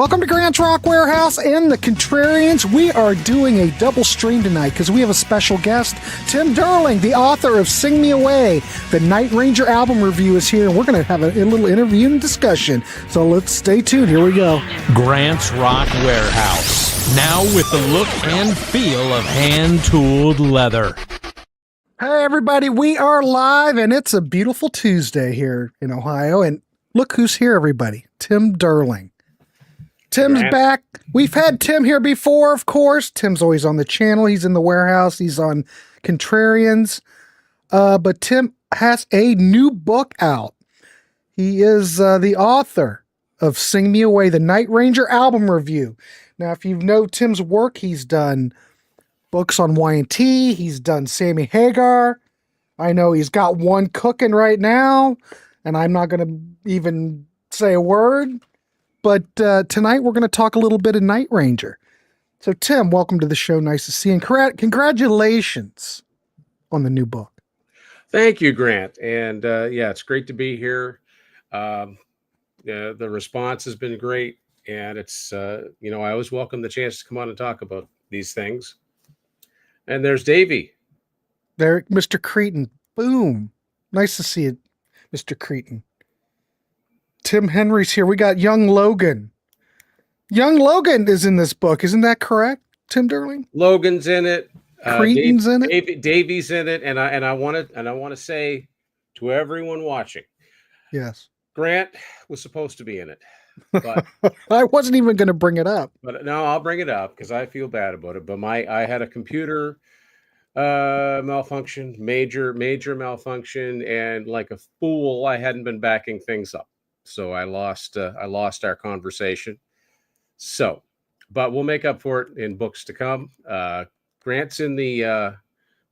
Welcome to Grant's Rock Warehouse and the Contrarians. We are doing a double stream tonight because we have a special guest. Tim DURLING, the author of Sing Me Away. The Night Ranger album review is here, and we're going to have a little interview and discussion. So let's stay tuned. Here we go. Grant's Rock Warehouse, now with the look and feel of hand-tooled leather. Hey, everybody. We are live, and it's a beautiful Tuesday here in Ohio. And look who's here, everybody. Tim DURLING. Tim's back. We've had Tim here before, of course. Tim's always on the channel. He's in the warehouse. He's on Contrarians. But Tim has a new book out. He is the author of Sing Me Away, the Night Ranger album review. Now, if you know Tim's work, he's done books on Y&T. He's done Sammy Hagar. I know he's got one cooking right now, and I'm not going to even say a word. But tonight we're going to talk a little bit of Night Ranger. So, Tim, welcome to the show. Nice to see you. And congratulations on the new book. Thank you, Grant. And yeah, it's great to be here. The response has been great. And it's, I always welcome the chance to come on and talk about these things. And there's Davey. There, Mr. Cretin. Boom. Nice to see you, Mr. Cretin. Tim Henry's here. We got young Logan. Young Logan is in this book. Isn't that correct, Tim DURLING? Logan's in it. Cretin's in it. Davey's in it. And I want to say to everyone watching, yes, Grant was supposed to be in it. But I wasn't even going to bring it up. But no, I'll bring it up because I feel bad about it. But I had a computer malfunction, major malfunction, and like a fool, I hadn't been backing things up. So I lost our conversation. So, but we'll make up for it in books to come. Grant's in the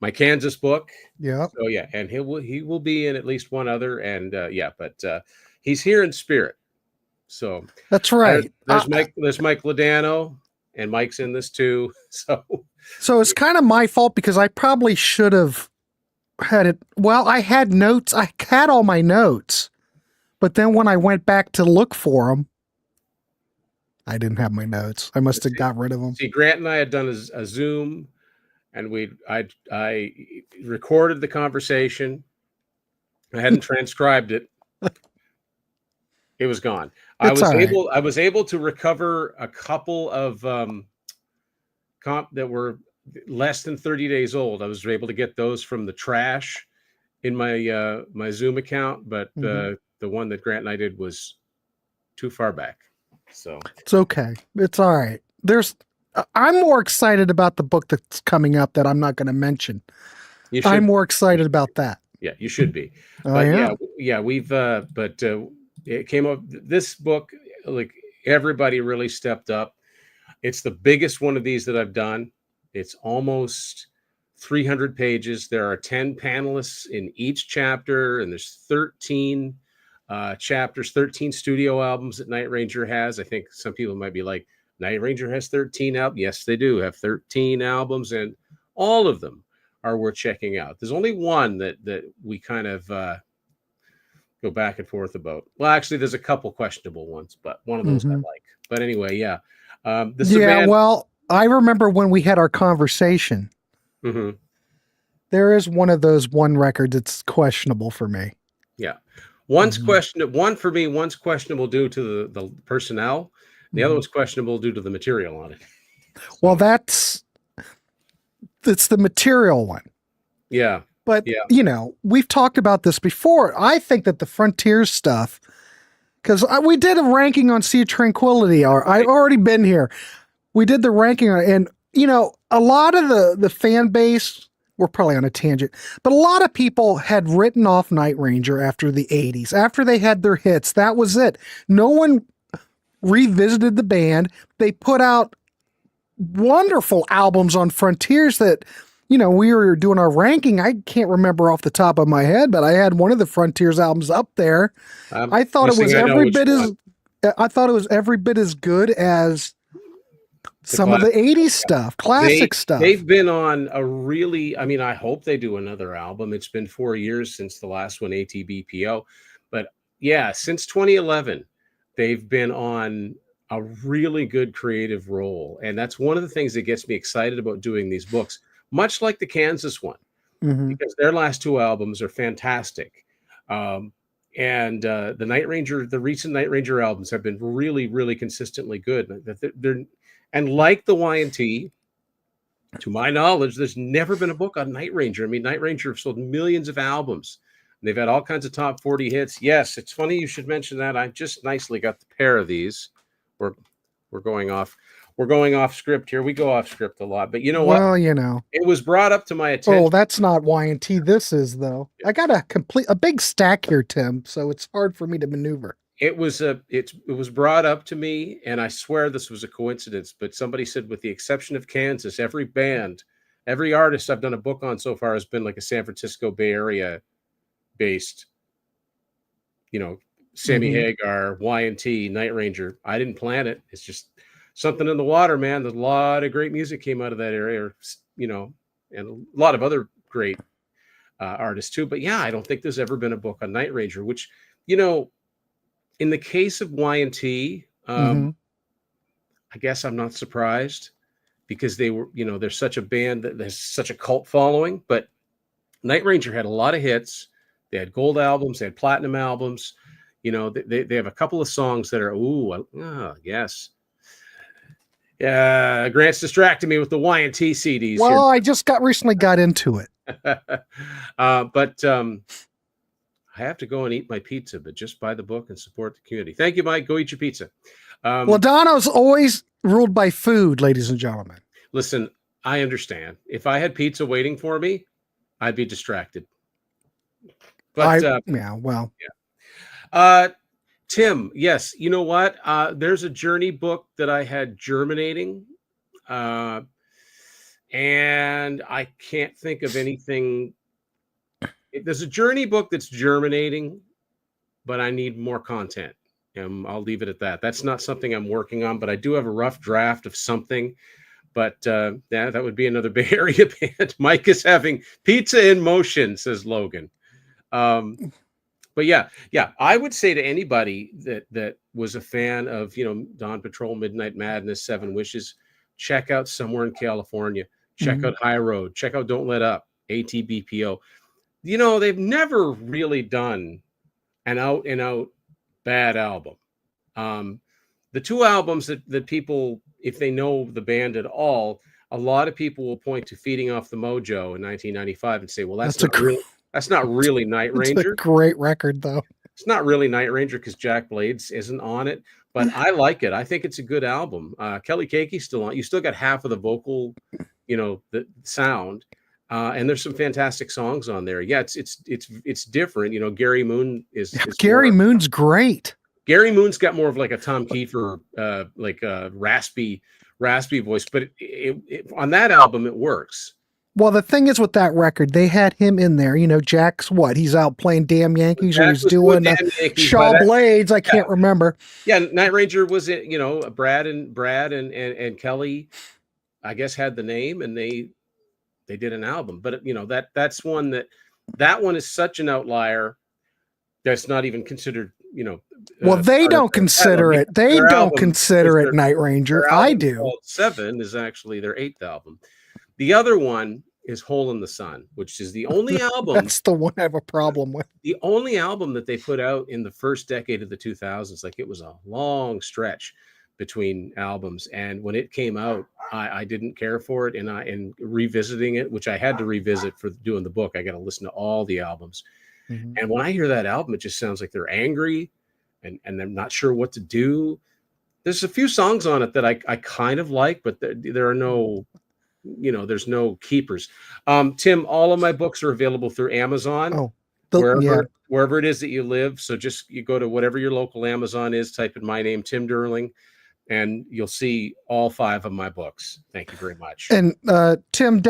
my Kansas book. Yeah. So yeah, and he will be in at least one other. And but he's here in spirit. So that's right. There's Mike Ladano, and Mike's in this too. So it's kind of my fault because I probably should have had it. Well, I had notes. I had all my notes. But then when I went back to look for them, I didn't have my notes. I must have got rid of them. See, Grant and I had done a Zoom, and I recorded the conversation. I hadn't transcribed it. It was gone. I was able to recover a couple of comp that were less than 30 days old. I was able to get those from the trash in my my Zoom account, but the one that Grant and I did was too far back. So it's okay. It's all right. I'm more excited about the book that's coming up that I'm not going to mention. I'm more excited about that. Yeah, you should be. But we've it came up. This book, like everybody really stepped up. It's the biggest one of these that I've done. It's almost 300 pages. There are 10 panelists in each chapter, and there's 13 chapters, 13 studio albums that Night Ranger has. I think some people might be like, Night Ranger has 13 albums. Yes, they do have 13 albums, and all of them are worth checking out. There's only one that we kind of go back and forth about. Well, actually, there's a couple questionable ones, but one of those I like. But anyway, yeah. Well, I remember when we had our conversation. There is one of those one records that's questionable for me. Yeah. One's questionable. One for me, one's questionable due to the personnel. The other one's questionable due to the material on it. So. Well, that's the material one. Yeah. But, we've talked about this before. I think that the Frontiers stuff, because we did a ranking on Sea of Tranquility. I've already been here. We did the ranking, and, a lot of the fan base, we're probably on a tangent, but a lot of people had written off Night Ranger after the 80s. After they had their hits, that was it. No one revisited the band. They put out wonderful albums on Frontiers that, we were doing our ranking. I can't remember off the top of my head, but I had one of the Frontiers albums up there. I thought it was every bit as good as some of the 80s stuff, classic stuff. They've been on a really, I hope they do another album. It's been 4 years since the last one, ATBPO. But yeah, since 2011, they've been on a really good creative role. And that's one of the things that gets me excited about doing these books, much like the Kansas one, Mm-hmm. because their last two albums are fantastic. And the Night Ranger, the recent Night Ranger albums have been really, really consistently good. And like the Y&T, to my knowledge, there's never been a book on Night Ranger. I mean, Night Ranger have sold millions of albums. They've had all kinds of top 40 hits. Yes, it's funny you should mention that. I just nicely got the pair of these. We're going off. We're going off script here. We go off script a lot, but you know what? Well, you know. It was brought up to my attention. Oh, that's not Y&T. This is, though. I got a big stack here, Tim, so it's hard for me to maneuver. It was brought up to me, and I swear this was a coincidence, but somebody said, with the exception of Kansas, every band, every artist I've done a book on so far has been like a San Francisco Bay Area based, Sammy Hagar, Y&T, Night Ranger. I didn't plan it. It's just something in the water, man. There's a lot of great music came out of that area, and a lot of other great artists too. But yeah, I don't think there's ever been a book on Night Ranger, which, in the case of Y&T, I guess I'm not surprised, because they were, they're such a band that has such a cult following. But Night Ranger had a lot of hits. They had gold albums, they had platinum albums. They have a couple of songs that are, yes. Yeah, Grant's distracted me with the Y&T CDs. Well, I just recently got into it. But I have to go and eat my pizza, but just buy the book and support the community. Thank you, Mike. Go eat your pizza. Ladano's always ruled by food, ladies and gentlemen. Listen, I understand. If I had pizza waiting for me, I'd be distracted. But Tim, yes, you know what? There's a journey book that I had germinating, and I can't think of anything. There's a journey book that's germinating, but I need more content. And I'll leave it at that. That's not something I'm working on, but I do have a rough draft of something. But that would be another Bay Area band. Mike is having pizza in motion, says Logan. But yeah, I would say to anybody that was a fan of, Dawn Patrol, Midnight Madness, Seven Wishes, check out Somewhere in California. Check out High Road. Check out Don't Let Up, ATBPO. They've never really done an out and out bad album. The two albums that people, if they know the band at all, a lot of people will point to Feeding Off the Mojo in 1995 and say, well, that's not really Night Ranger. It's a great record, though. It's not really Night Ranger because Jack Blades isn't on it, but I like it. I think it's a good album. Kelly Keikie's still on. You still got half of the vocal, the sound, and there's some fantastic songs on there. Yeah, it's different. Gary Moon is Gary Moon's great. Gary Moon's got more of like a Tom Kiefer, raspy voice, but on that album it works. Well, the thing is with that record, they had him in there. Jack's what? He's out playing Damn Yankees, or he's doing Shaw Blades. I can't remember. Yeah, Night Ranger was it. Brad and Kelly, I guess, had the name, and they did an album. But that's one that one is such an outlier that's not even considered. Well, they don't consider it. They don't consider it Night Ranger. I do. 7 is actually their 8th album. The other one is Hole in the Sun, which is the only album. That's the one I have a problem with. The only album that they put out in the first decade of the 2000s. Like, it was a long stretch between albums. And when it came out, I didn't care for it. And revisiting it, which I had to revisit for doing the book, I got to listen to all the albums. Mm-hmm. And when I hear that album, it just sounds like they're angry and they're not sure what to do. There's a few songs on it that I kind of like, but there are no, there's no keepers. Tim, all of my books are available through Amazon, wherever it is that you live. So you go to whatever your local Amazon is, type in my name, Tim Durling, and you'll see all 5 of my books. Thank you very much. And Tim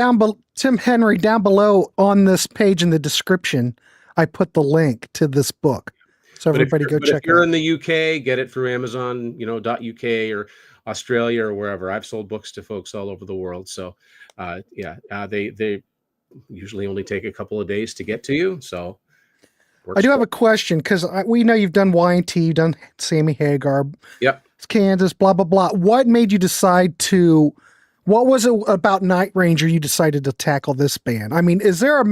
Henry, down below on this page in the description, I put the link to this book. So everybody go check it out. If you're in the UK, get it through Amazon, .uk or Australia or wherever. I've sold books to folks all over the world. So, they usually only take a couple of days to get to you. So I do have a question because we know you've done Y&T, you've done Sammy Hagar, Yep. Kansas, blah, blah, blah. What made you decide to, what was it about Night Ranger you decided to tackle this band? I mean, is there a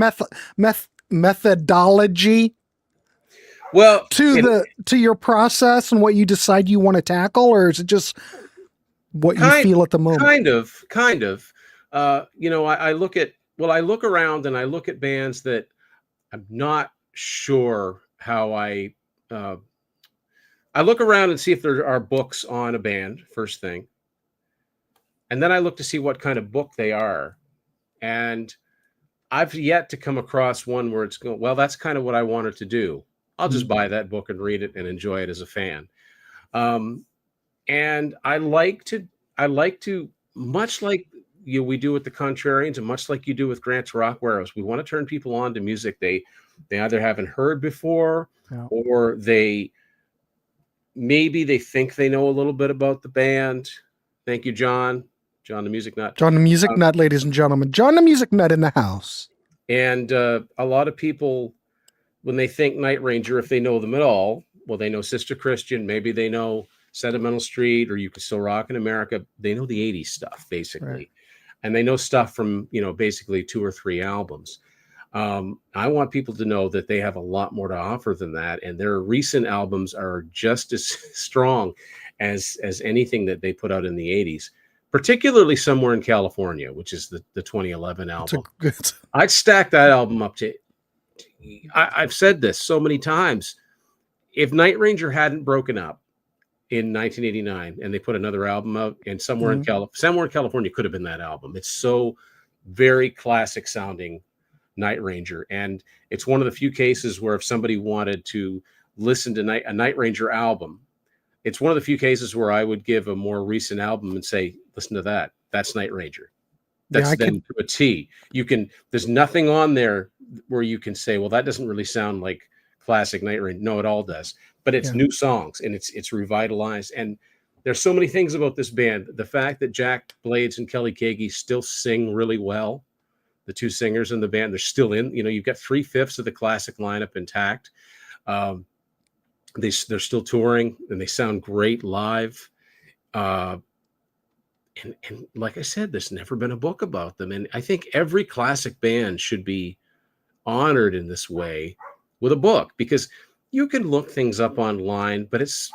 methodology to your process and what you decide you want to tackle, or is it just what you feel at the moment? Kind of. I look around and I look at bands that I'm not sure how I look around and see if there are books on a band, first thing. And then I look to see what kind of book they are. And I've yet to come across one where it's going, well, that's kind of what I wanted to do. I'll just buy that book and read it and enjoy it as a fan. And I like to, much like we do with the Contrarians and much like you do with Grant's Rock Warehouse, we want to turn people on to music they either haven't heard before, or maybe they think they know a little bit about the band. Thank you, John the Music Nut. John the Music Nut, ladies and gentlemen. John the Music Nut in the house. And a lot of people, when they think Night Ranger, if they know them at all, well, they know Sister Christian, maybe they know Sentimental Street, or You Can Still Rock in America. They know the 80s stuff, basically. Right. And they know stuff from, basically 2 or 3 albums. I want people to know that they have a lot more to offer than that. And their recent albums are just as strong as anything that they put out in the 80s, particularly Somewhere in California, which is the 2011 album. I'd stack that album up to, I've said this so many times. If Night Ranger hadn't broken up in 1989 and they put another album out, and Somewhere in California could have been that album. It's so very classic sounding Night Ranger. And it's one of the few cases where if somebody wanted to listen to a Night Ranger album, it's one of the few cases where I would give a more recent album and say, listen to that. That's Night Ranger. That's them to a T. There's nothing on there where you can say, well, that doesn't really sound like classic Night Ranger. No, it all does. But it's new songs and it's revitalized. And there's so many things about this band. The fact that Jack Blades and Kelly Kagi still sing really well. The 2 singers in the band, they're still in. You've got 3/5 of the classic lineup intact. They're still touring and they sound great live. And like I said, there's never been a book about them. And I think every classic band should be honored in this way with a book, because you can look things up online, but it's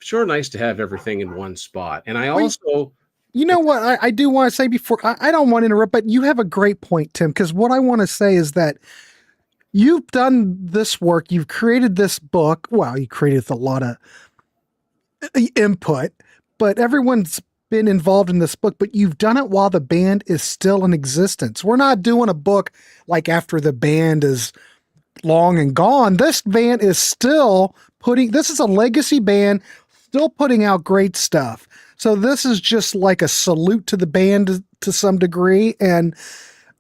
sure nice to have everything in one spot. And I also... You know what I do want to say before, I don't want to interrupt, but you have a great point, Tim, because what I want to say is that you've done this work, you've created this book. Well, you created with a lot of input, but everyone's been involved in this book, but you've done it while the band is still in existence. We're not doing a book like after the band is long and gone. This band is still this is a legacy band, still putting out great stuff. So this is just like a salute to the band to some degree. And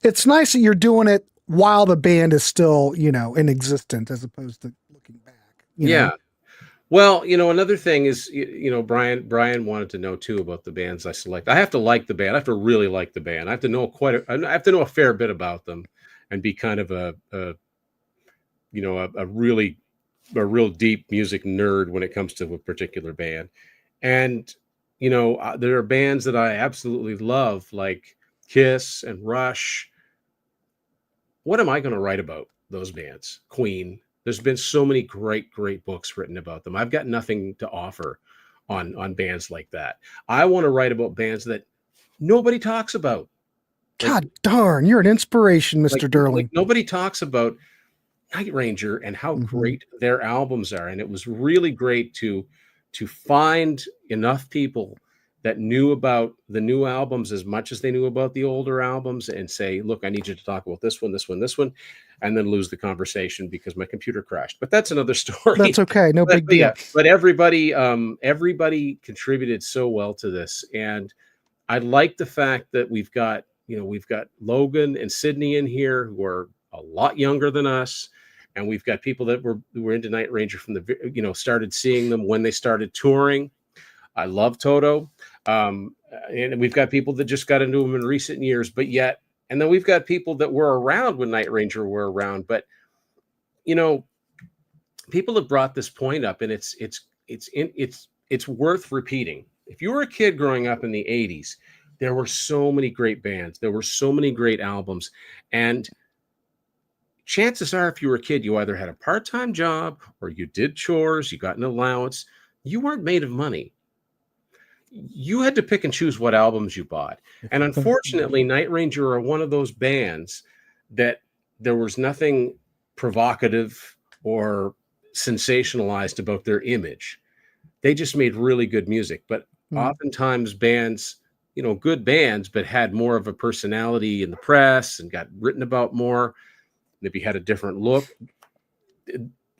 it's nice that you're doing it while the band is still, in existence, as opposed to looking back. You know? Well, another thing is, Brian wanted to know too about the bands I select. I have to like the band. I have to really like the band. I have to know I have to know a fair bit about them and be kind of a real deep music nerd when it comes to a particular band. And there are bands that I absolutely love, like Kiss and Rush. What am I going to write about those bands? Queen. There's been so many great books written about them. I've got nothing to offer on bands like that. I want to write about bands that nobody talks about. God darn, you're an inspiration, Mr. Durling. Nobody talks about Night Ranger and how great their albums are. And it was really great to find enough people that knew about the new albums as much as they knew about the older albums and say, look, I need you to talk about this one, and then lose the conversation because my computer crashed. But that's another story. That's okay. No big deal. Yeah, but everybody contributed so well to this. And I like the fact that we've got Logan and Sydney in here who are a lot younger than us. And we've got people that were into Night Ranger from started seeing them when they started touring. I love Toto. And we've got people that just got into them in recent years, and then we've got people that were around when Night Ranger were around. But, people have brought this point up, and it's worth repeating. If you were a kid growing up in the 80s, there were so many great bands, there were so many great albums, and chances are, if you were a kid, you either had a part-time job or you did chores, you got an allowance. You weren't made of money. You had to pick and choose what albums you bought. And unfortunately, Night Ranger are one of those bands that there was nothing provocative or sensationalized about their image. They just made really good music. But oftentimes bands, good bands, but had more of a personality in the press and got written about more. Maybe had a different look.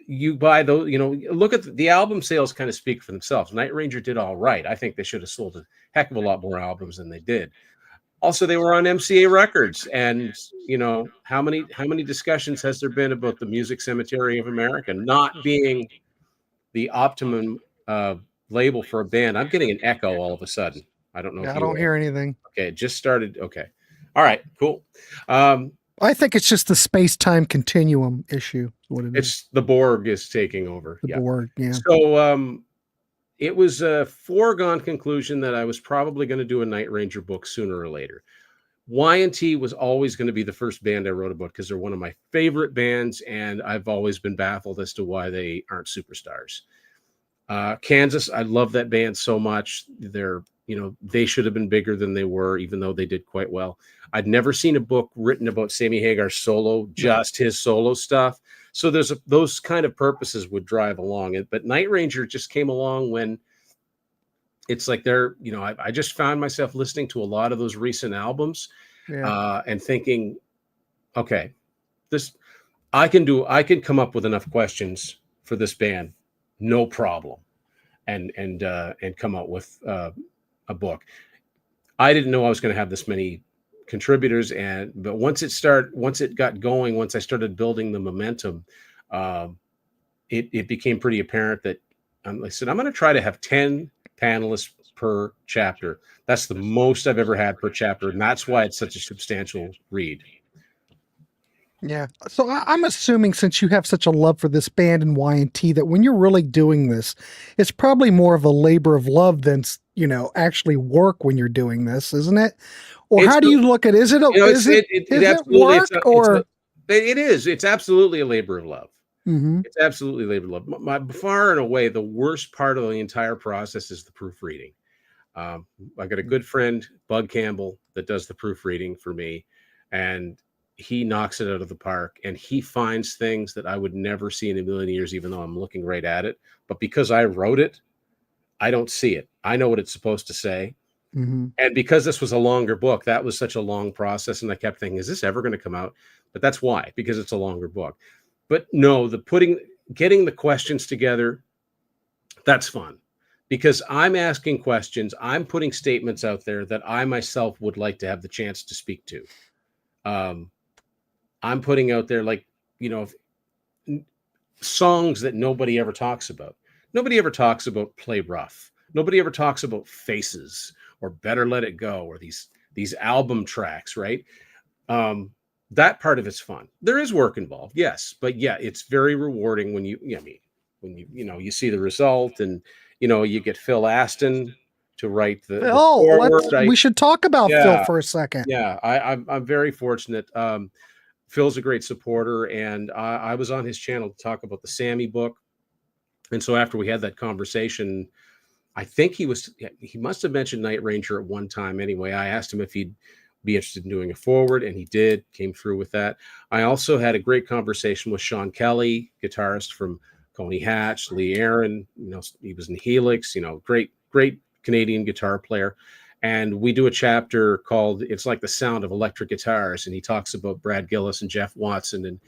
You buy those, look at the album sales kind of speak for themselves. Night Ranger did all right. I think they should have sold a heck of a lot more albums than they did. Also, they were on MCA Records, and how many discussions has there been about the Music Cemetery of America not being the optimum label for a band? I'm getting an echo all of a sudden. I don't know. I don't hear anything. Okay, it just started. Okay, all right, cool. I think it's just the space-time continuum issue. What it is. It's the Borg is taking over. The Borg, yeah. So it was a foregone conclusion that I was probably going to do a Night Ranger book sooner or later. Y&T was always going to be the first band I wrote about because they're one of my favorite bands, and I've always been baffled as to why they aren't superstars. Kansas, I love that band so much. They should have been bigger than they were, even though they did quite well. I'd never seen a book written about Sammy Hagar's solo, just his solo stuff. So those kind of purposes would drive along it. But Night Ranger just came along when it's like I just found myself listening to a lot of those recent albums and thinking, okay, I can come up with enough questions for this band, no problem, and come out with a book. I didn't know I was going to have this many contributors, but once it got going, once I started building the momentum, it became pretty apparent that I said, I'm going to try to have 10 panelists per chapter. That's the most I've ever had per chapter, and that's why it's such a substantial read. Yeah. So I'm assuming, since you have such a love for this band and Y&T, that when you're really doing this, it's probably more of a labor of love than, actually work when you're doing this, isn't it? Or how do you look at it? Is it work or? It is. It's absolutely a labor of love. Mm-hmm. It's absolutely labor of love. Far and away, the worst part of the entire process is the proofreading. I got a good friend, Bud Campbell, that does the proofreading for me, and he knocks it out of the park, and he finds things that I would never see in a million years, even though I'm looking right at it. But because I wrote it, I don't see it. I know what it's supposed to say. Mm-hmm. And because this was a longer book, that was such a long process. And I kept thinking, is this ever going to come out? But that's why, because it's a longer book. But no, getting the questions together, that's fun. Because I'm asking questions, I'm putting statements out there that I myself would like to have the chance to speak to. I'm putting out there, songs that nobody ever talks about. Nobody ever talks about Play Rough. Nobody ever talks about Faces or Better Let It Go or these album tracks, right? That part of it's fun. There is work involved, yes, but yeah, it's very rewarding when you see the result, and you get Phil Aston to write we should talk about Phil for a second. Yeah, I'm very fortunate. Phil's a great supporter, and I was on his channel to talk about the Sammy book. And so after we had that conversation, I think he must have mentioned Night Ranger at one time anyway. I asked him if he'd be interested in doing a forward, and he did, came through with that. I also had a great conversation with Sean Kelly, guitarist from Coney Hatch, Lee Aaron, he was in Helix, great Canadian guitar player. And we do a chapter called It's Like the Sound of Electric Guitars. And he talks about Brad Gillis and Jeff Watson and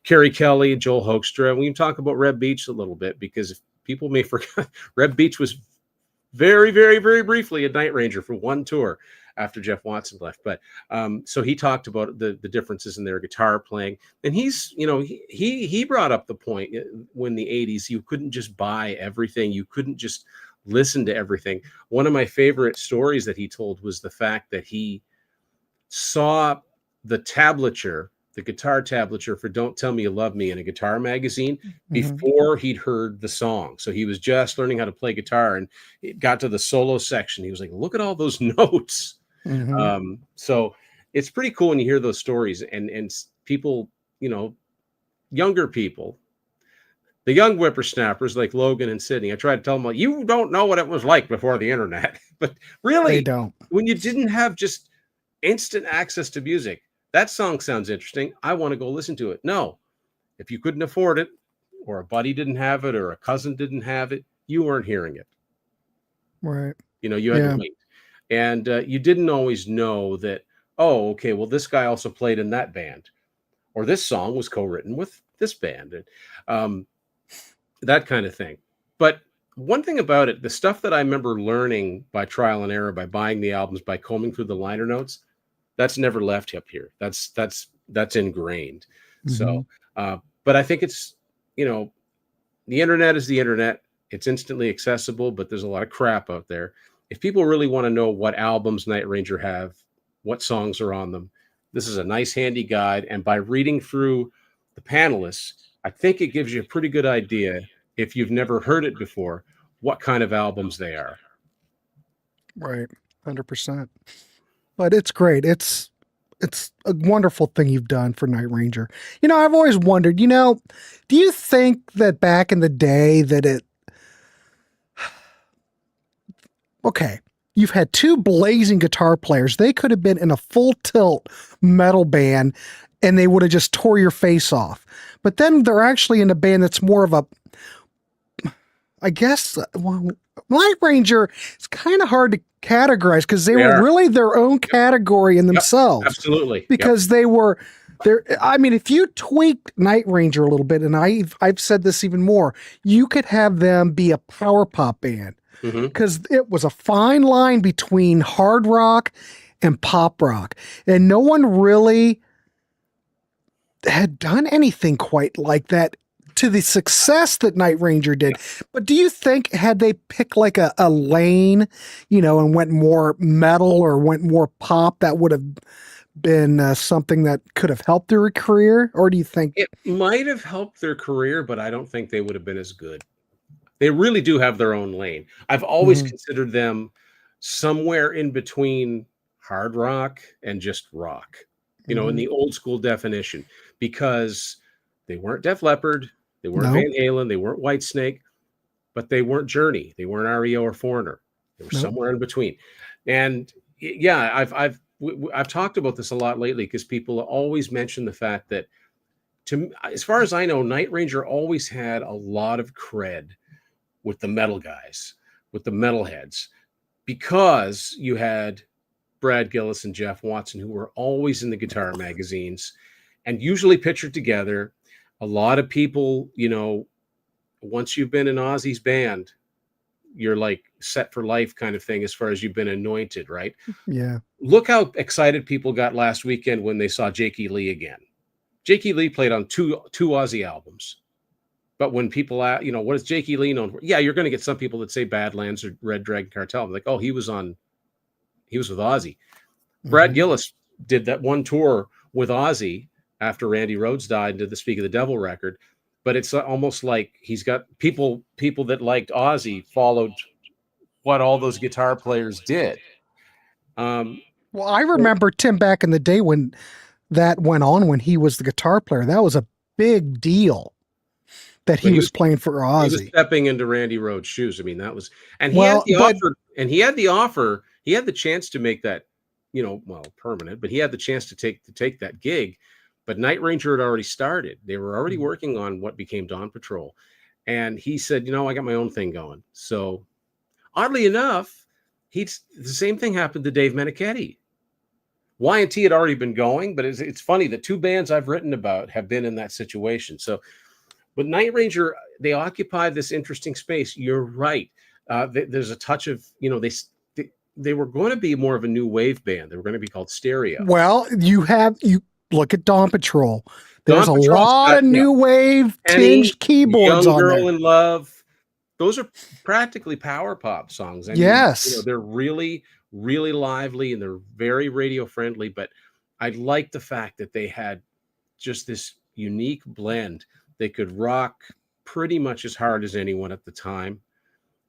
Kerry Kelly and Joel Hoekstra. And we can talk about Reb Beach a little bit, because if people may forget, Reb Beach was very, very, very briefly a Night Ranger for one tour after Jeff Watson left. But so he talked about the differences in their guitar playing. And he brought up the point when the 80s, you couldn't just buy everything. You couldn't just listen to everything. One of my favorite stories that he told was the fact that he saw the tablature the guitar tablature for Don't Tell Me You Love Me in a guitar magazine Mm-hmm. before he'd heard the song. So he was just learning how to play guitar, and it got to the solo section. He was like, look at all those notes. Mm-hmm. So it's pretty cool when you hear those stories, and people, younger people, the young whippersnappers like Logan and Sydney. I try to tell them, like, you don't know what it was like before the internet. But really, They don't. when you didn't have just instant access to music, that song sounds interesting, I want to go listen to it. No, if you couldn't afford it, or a buddy didn't have it, or a cousin didn't have it, you weren't hearing it. Right. You had to wait. And you didn't always know that, oh, okay, well, this guy also played in that band, or this song was co-written with this band, and that kind of thing. But one thing about it, the stuff that I remember learning by trial and error, by buying the albums, by combing through the liner notes, that's never left up here. That's ingrained. Mm-hmm. So, but I think it's, the internet is the internet. It's instantly accessible, but there's a lot of crap out there. If people really want to know what albums Night Ranger have, what songs are on them, this is a nice handy guide. And by reading through the panelists, I think it gives you a pretty good idea, if you've never heard it before, what kind of albums they are. Right. 100%. But it's great. It's a wonderful thing you've done for Night Ranger. I've always wondered, do you think that back in the day that okay, you've had two blazing guitar players. They could have been in a full tilt metal band and they would have just tore your face off. But then they're actually in a band that's more of a, I guess, Night Ranger, it's kind of hard to categorize because they were really their own category in themselves. Absolutely. Because they were there. I mean, if you tweaked Night Ranger a little bit, and I've said this even more, you could have them be a power pop band, because it was a fine line between hard rock and pop rock. And no one really had done anything quite like that to the success that Night Ranger did. But do you think, had they picked like a lane, and went more metal or went more pop, that would have been something that could have helped their career? Or do you think it might have helped their career, but I don't think they would have been as good. They really do have their own lane. I've always considered them somewhere in between hard rock and just rock, in the old school definition, because they weren't Def Leppard, they weren't Van Halen, they weren't Whitesnake, but they weren't Journey, they weren't REO or Foreigner. They were somewhere in between. And yeah, I've talked about this a lot lately, because people always mention the fact that, as far as I know, Night Ranger always had a lot of cred with the metal guys, with the metalheads, because you had Brad Gillis and Jeff Watson, who were always in the guitar magazines and usually pictured together. A lot of people, once you've been in Ozzy's band, you're like set for life kind of thing, as far as you've been anointed, right? Yeah. Look how excited people got last weekend when they saw Jakey Lee again. Jakey Lee played on two Ozzy albums. But when people, what is Jakey Lee known for? Yeah, you're going to get some people that say Badlands or Red Dragon Cartel. Like, oh, he was with Ozzy. Brad Gillis did that one tour with Ozzy after Randy Rhoads died and did the Speak of the Devil record. But it's almost like he's got people that liked Ozzy followed what all those guitar players did. Well, I remember, Tim, back in the day when that went on, when he was the guitar player, that was a big deal that he was playing for Ozzy. He was stepping into Randy Rhoads' shoes. I mean, that was, and he had the offer, he had the chance to make that, permanent, but he had the chance to take that gig. But Night Ranger had already started. They were already working on what became Dawn Patrol. And he said, I got my own thing going. So oddly enough, the same thing happened to Dave Meniketti. Y&T had already been going, but it's funny that two bands I've written about have been in that situation. So, but Night Ranger, they occupy this interesting space. You're right. There's a touch of, they were going to be more of a new wave band. They were going to be called Stereo. Well, you look at Dawn Patrol. There's a lot of new wave tinged keyboards Young on Girl there. in Love. Those are practically power pop songs. I mean, they're really, really lively and they're very radio friendly. But I like the fact that they had just this unique blend. They could rock pretty much as hard as anyone at the time,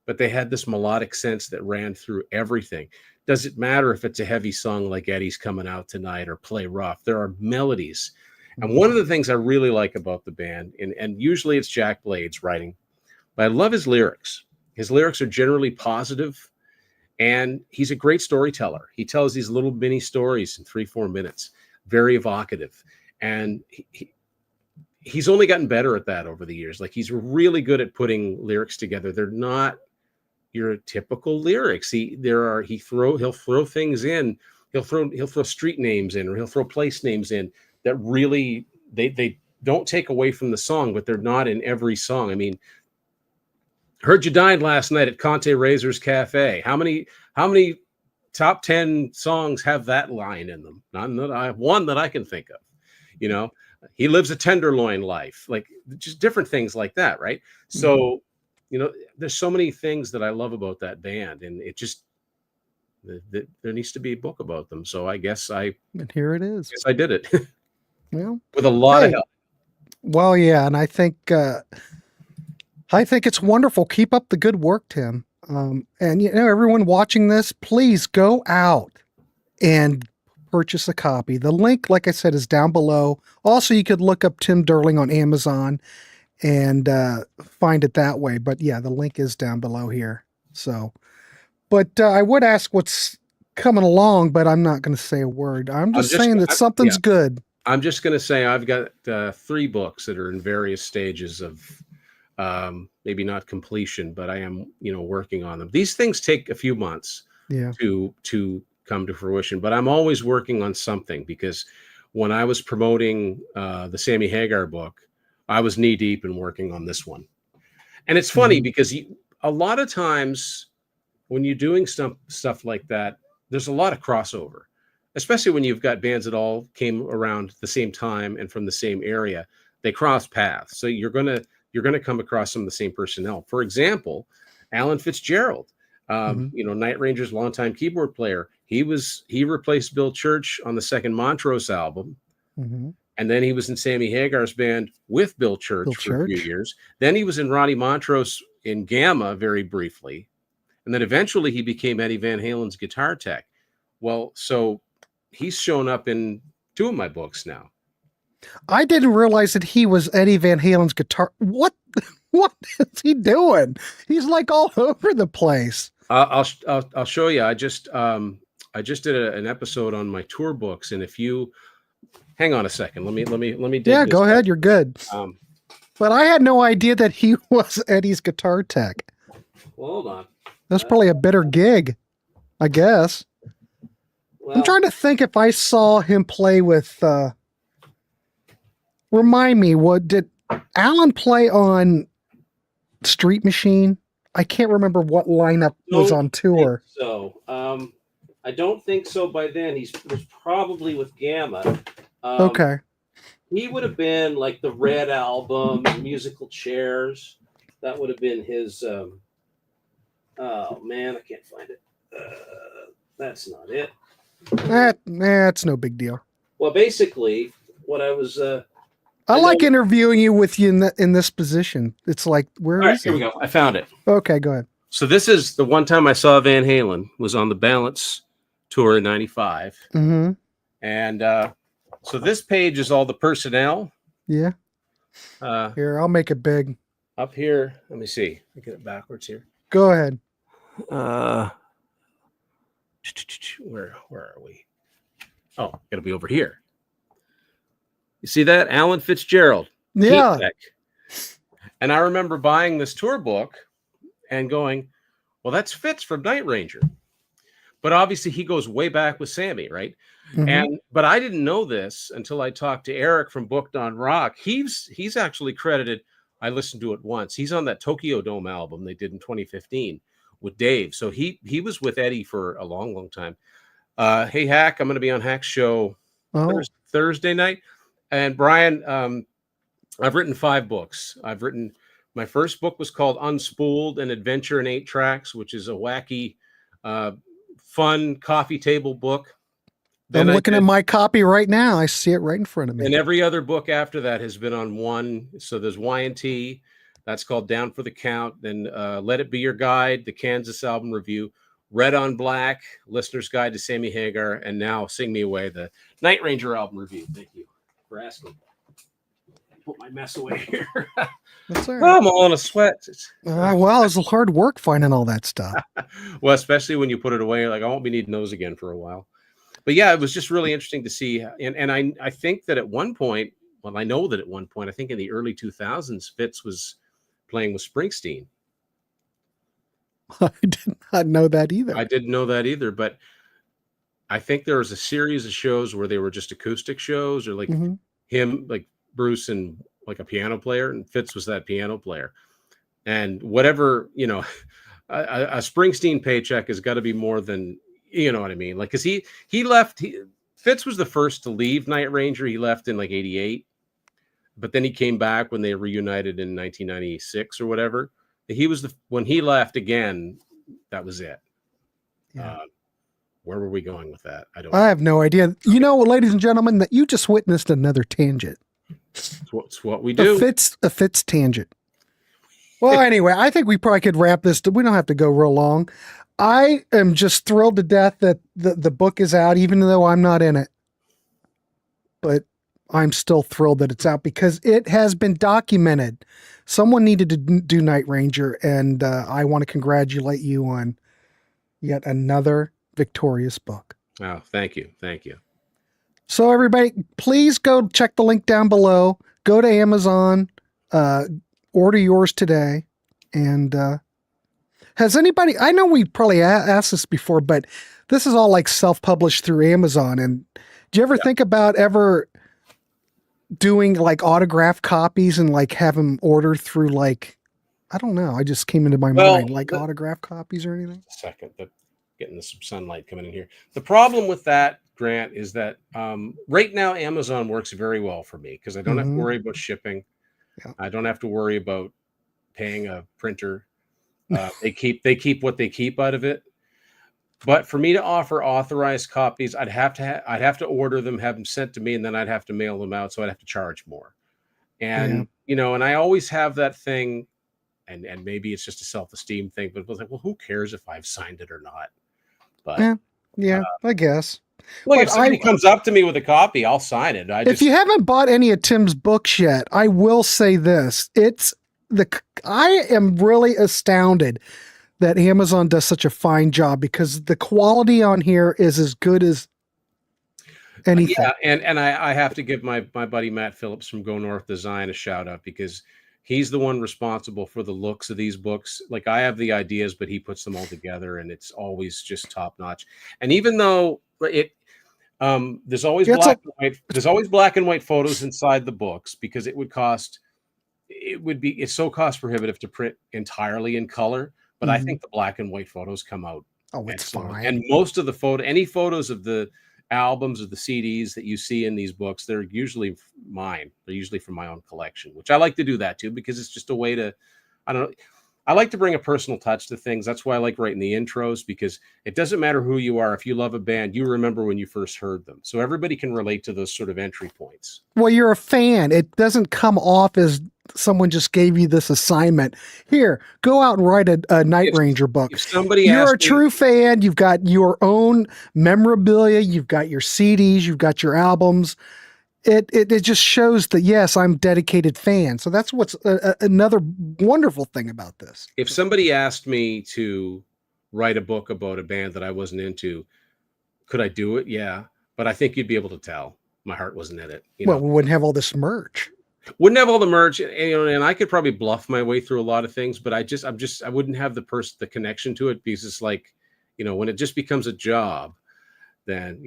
but they had this melodic sense that ran through everything. Does it matter if it's a heavy song like Eddie's Coming Out Tonight or Play Rough? There are melodies. And one of the things I really like about the band, and usually it's Jack Blade's writing, but I love his lyrics. His lyrics are generally positive, and he's a great storyteller. He tells these little mini stories in 3-4 minutes, very evocative. And he's only gotten better at that over the years. Like, he's really good at putting lyrics together. They're not your typical lyrics. He'll throw things in. He'll throw street names in, or he'll throw place names in that really they don't take away from the song, but they're not in every song. I mean, heard you died last night at Conte Razor's Cafe. How many top 10 songs have that line in them? I have one that I can think of. You know, he lives a tenderloin life, like just different things like that, right? So, you know, there's so many things that I love about that band, and it just there needs to be a book about them. So I guess and here it is. I did it. Well, with a lot of help. Well, yeah, and I think it's wonderful. Keep up the good work, Tim. And you know, everyone watching this, please go out and purchase a copy. The link, like I said, is down below. Also, you could look up Tim Durling on Amazon and find it that way. But yeah, the link is down below here. So, but I would ask what's coming along, but I'm not going to say a word. I'm just saying that something's good. I'm just going to say I've got 3 books that are in various stages of maybe not completion, but I am, you know, working on them. These things take a few months to come to fruition, but I'm always working on something, because when I was promoting the Sammy Hagar book, I was knee deep in working on this one. And it's funny because a lot of times when you're doing stuff like that, there's a lot of crossover, especially when you've got bands that all came around the same time and from the same area. They cross paths. So you're going to come across some of the same personnel. For example, Alan Fitzgerald, you know, Night Ranger's longtime keyboard player. He replaced Bill Church on the second Montrose album. And then he was in Sammy Hagar's band with Bill Church for a few years. Then he was in Ronnie Montrose in Gamma very briefly. And then eventually he became Eddie Van Halen's guitar tech. Well, so he's shown up in 2 of my books now. I didn't realize that he was Eddie Van Halen's guitar. What is he doing? He's like all over the place. I'll show you. I just did an episode on my tour books, and if you hang on a second, let me dig Yeah, this go up. ahead. You're good. But I had no idea that he was Eddie's guitar tech. Well, hold on. That's probably a better gig, I guess. Well, I'm trying to think if I saw him play with. Remind me, what did Alan play on Street Machine? I can't remember what lineup was on tour. So, I don't think so. By then, he was probably with Gamma. Okay. He would have been like the Red Album, Musical Chairs. That would have been his. Oh man, I can't find it. That's not it. That's no big deal. Well, basically, what I was. I like interviewing you with you in this position. It's like, where is Here we go. I found it. Okay, go ahead. So this is the one time I saw Van Halen, was on the Balance tour in '95. And so this page is all the personnel. Yeah. Here, I'll make it big. Up here, let me see. I get it backwards here. Go ahead. Where are we? Oh, gotta be over here. You see that? Alan Fitzgerald. Yeah. And I remember buying this tour book and going, well, that's Fitz from Night Ranger. But obviously he goes way back with Sammy, right? But I didn't know this until I talked to Eric from Booked on Rock. He's actually credited, I listened to it once. He's on that Tokyo Dome album they did in 2015 with Dave. So he was with Eddie for a long, long time. Hey, Hack, I'm going to be on Hack's show Thursday night. And Brian, I've written 5 books. My first book was called Unspooled, an Adventure in 8 Tracks, which is a wacky, fun coffee table book. Then I'm looking at my copy right now. I see it right in front of me. And every other book after that has been on one. So there's Y&T, that's called Down for the Count. Then Let It Be Your Guide, the Kansas album review, Red on Black, Listener's Guide to Sammy Hagar, and now Sing Me Away, the Night Ranger album review. Thank you for asking. Put my mess away here. That's all right. I'm all in a sweat. Well, it's hard work finding all that stuff. Well, especially when you put it away, like I won't be needing those again for a while. But yeah, it was just really interesting to see. And I think that at one point, well, I know that at one point, I think in the early 2000s, Fitz was playing with Springsteen. I did not know that either. I didn't know that either, but I think there was a series of shows where they were just acoustic shows, or like him, like Bruce and like a piano player, and Fitz was that piano player. And whatever, you know, a Springsteen paycheck has got to be more than, you know what I mean? Like, cause he left, Fitz was the first to leave Night Ranger. He left in like 88, but then he came back when they reunited in 1996 or whatever. He was when he left again, that was it. Yeah. Where were we going with that? I have no idea. You know, ladies and gentlemen, that you just witnessed another tangent. It's what we do. A Fitz tangent. Well, anyway, I think we probably could wrap this. We don't have to go real long. I am just thrilled to death that the book is out, even though I'm not in it. But I'm still thrilled that it's out because it has been documented. Someone needed to do Night Ranger, and I want to congratulate you on yet another victorious book. Oh, thank you. Thank you. So everybody, please go check the link down below. Go to Amazon, order yours today. And has anybody, I know we probably asked this before, but this is all like self-published through Amazon. And do you ever think about ever doing like autograph copies and like have them ordered through like, I don't know. I just came into my mind, like autograph copies or anything. Second, but getting some sunlight coming in here. The problem with that, Grant, is that right now Amazon works very well for me because I don't have to worry about shipping. Yeah. I don't have to worry about paying a printer. They keep what they keep out of it. But for me to offer authorized copies, I'd have to order them, have them sent to me, and then I'd have to mail them out. So I'd have to charge more. And you know, and I always have that thing, and maybe it's just a self-esteem thing, but it was like, well, who cares if I've signed it or not? But I guess. Look, if somebody comes up to me with a copy, I'll sign it. If you haven't bought any of Tim's books yet, I will say this. I am really astounded that Amazon does such a fine job because the quality on here is as good as anything. Yeah, and I have to give my buddy Matt Phillips from Go North Design a shout out because he's the one responsible for the looks of these books. Like I have the ideas, but he puts them all together and it's always just top notch. And even though there's always black and white photos inside the books because it's so cost prohibitive to print entirely in color. But I think the black and white photos come out. Oh, it's fine. And most of any photos of the albums or the CDs that you see in these books, they're usually mine. They're usually from my own collection, which I like to do that too, because it's just a way to, I don't know. I like to bring a personal touch to things. That's why I like writing the intros, because it doesn't matter who you are. If you love a band, you remember when you first heard them. So everybody can relate to those sort of entry points. Well, you're a fan. It doesn't come off as someone just gave you this assignment. Here, go out and write a Night Ranger book. If somebody You're a true fan. You've got your own memorabilia. You've got your CDs. You've got your albums. It just shows that, yes, I'm a dedicated fan. So that's what's another wonderful thing about this. If somebody asked me to write a book about a band that I wasn't into, could I do it? Yeah. But I think you'd be able to tell my heart wasn't in it. Well, we wouldn't have all this merch. Wouldn't have all the merch, and I could probably bluff my way through a lot of things, but I wouldn't have the connection to it, because it's like, when it just becomes a job, then,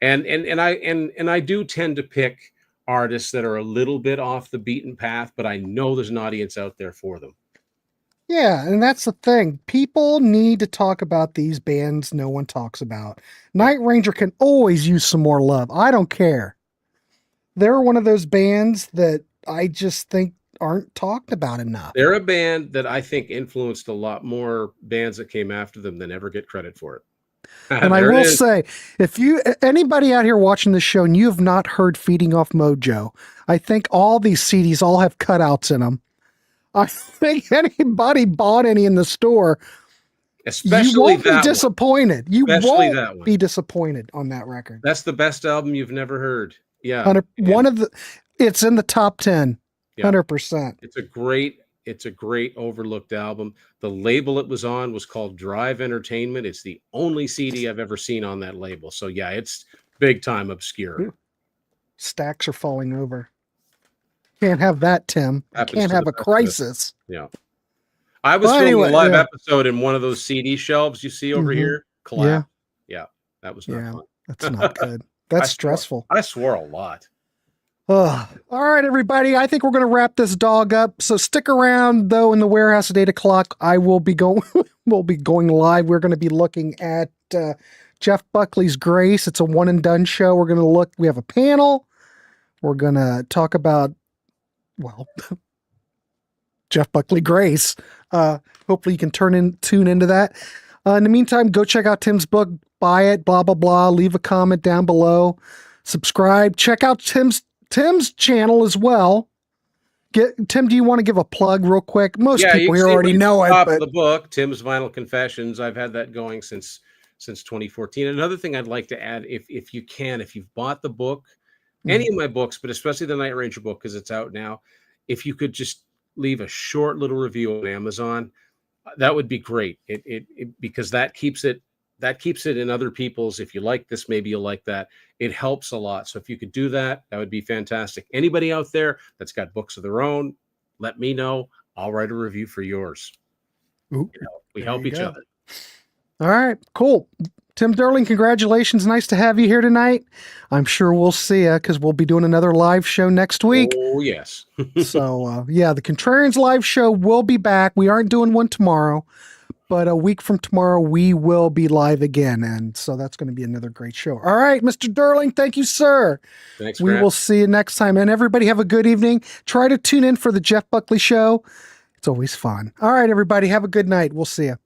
and I do tend to pick artists that are a little bit off the beaten path, but I know there's an audience out there for them. Yeah, and that's the thing. People need to talk about these bands no one talks about. Night Ranger can always use some more love. I don't care. They're one of those bands that I just think aren't talked about enough. They're a band that I think influenced a lot more bands that came after them than ever get credit for it. And I There it will is. say, if anybody out here watching this show and you have not heard Feeding Off Mojo, I think all these CDs all have cutouts in them. I think anybody bought any in the store, Especially you won't be that one. disappointed. You Especially that won't one. be disappointed on that record. That's the best album you've never heard. Yeah. It's in the top 10. Yeah. 100%. It's a great overlooked album. The label it was on was called Drive Entertainment. It's the only CD I've ever seen on that label. So yeah, it's big time obscure. Stacks are falling over. Can't have that, Tim. I Happens can't to have the a best of us. crisis. Yeah. I was Well, filming anyway, a live yeah. episode in one of those CD shelves you see over Mhm. here. Collapsed. Yeah. That was not Yeah. fun. That's not good. That's stressful. I swore a lot. Ugh. All right, everybody. I think we're going to wrap this dog up. So stick around, though. In the warehouse at 8:00, I will be going. We'll be going live. We're going to be looking at Jeff Buckley's Grace. It's a one and done show. We're going to look. We have a panel. We're going to talk about, well, Jeff Buckley Grace. Hopefully, you can tune into that. In the meantime, go check out Tim's book. Buy it. Blah blah blah. Leave a comment down below. Subscribe. Check out Tim's channel as well. Tim, do you want to give a plug real quick? Most people here already know it. Top But of the book, Tim's Vinyl Confessions. I've had that going since 2014. Another thing I'd like to add, if you can, if you've bought the book, any of my books, but especially the Night Ranger book because it's out now, if you could just leave a short little review on Amazon, that would be great. Because that keeps it in other people's. If you like this, maybe you'll like that. It helps a lot. So if you could do that, that would be fantastic. Anybody out there that's got books of their own, let me know. I'll write a review for yours. Ooh, we help each other. All right, cool. Tim Durling, congratulations. Nice to have you here tonight. I'm sure we'll see you because we'll be doing another live show next week. Oh, yes. So, yeah, the Contrarians live show will be back. We aren't doing one tomorrow, but a week from tomorrow, we will be live again. And so that's going to be another great show. All right, Mr. Durling, thank you, sir. Thanks, We will see you next time. And everybody have a good evening. Try to tune in for the Jeff Buckley show. It's always fun. All right, everybody, have a good night. We'll see you.